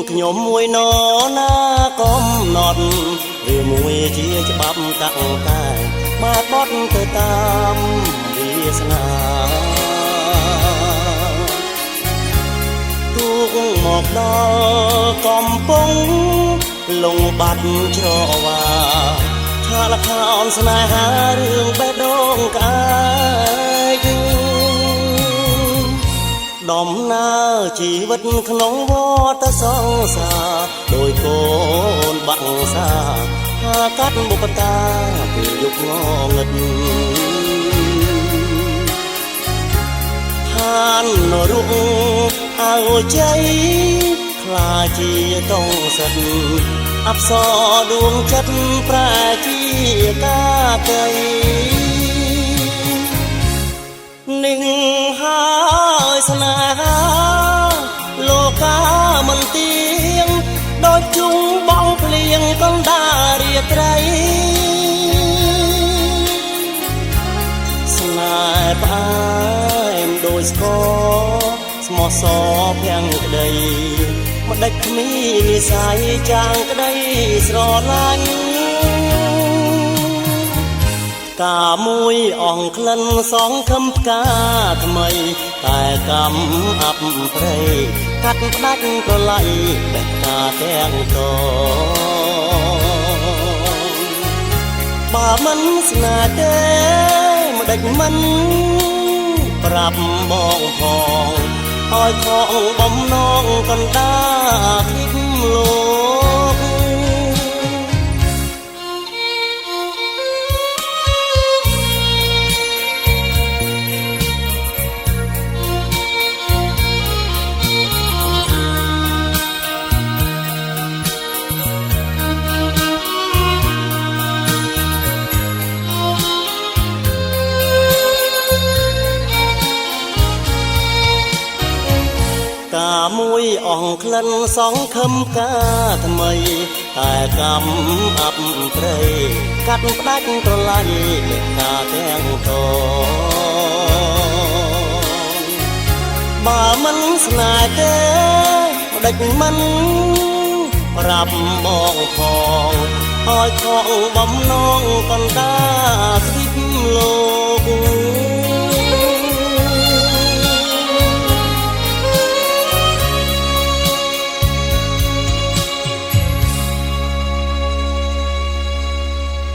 ខ្ញុំមួយណណាកំណត់វាមួយជាច្បាប់តាក់តែបែបបត់ទៅតាមវាសនាទូកមកដល់កំពង់លងបាត់ច្រវាឆាលខោនស្នេហារឿងបេះដូងកាយដំណើរជីវិតក្នុងវដ្តសង្សារដោយកូនបាក់សាហាកាត់បុព្វតាពេលយុគងងឹតឋាននរុងអើជ័យខ្លាជាតងសិតអប្សរដួងចិត្តប្រែជាកាកៃនឹងហើយស្នេហាលោកាមិនទៀងដូចជុងបងភ្លៀងកណ្ដាលរាត្រីស្នេហ៍ផ្អែមដូចស្ករស្មោះសរភាំងក្ដីម្ដេចគ្មាននិស័យចាងក្ដីស្រឡាញ់កាមួយអងក្លិនសងខំផ្កាថ្មីតែកម្មអាប់ព្រៃកាត់ផ្ដាច់ប្រឡ័យបេះផ្កាទាំងតបើមិនស្នេហ៍ទេម្ដេចមិនប្រាប់បងផងឲ្យខងបំណងកណ្ដាលគិតលោកកាមួយអងក្លិនសងខំកាថ្មីតែកម្មអាប់ព្រៃកាត់ផ្ដាច់ប្រឡ័យលេខកាទាំងតបើមិនស្នេហ៍ទេម្ដេចមិនប្រាប់បងផងឲ្យខកបំណងកណ្ដាលគិតលោក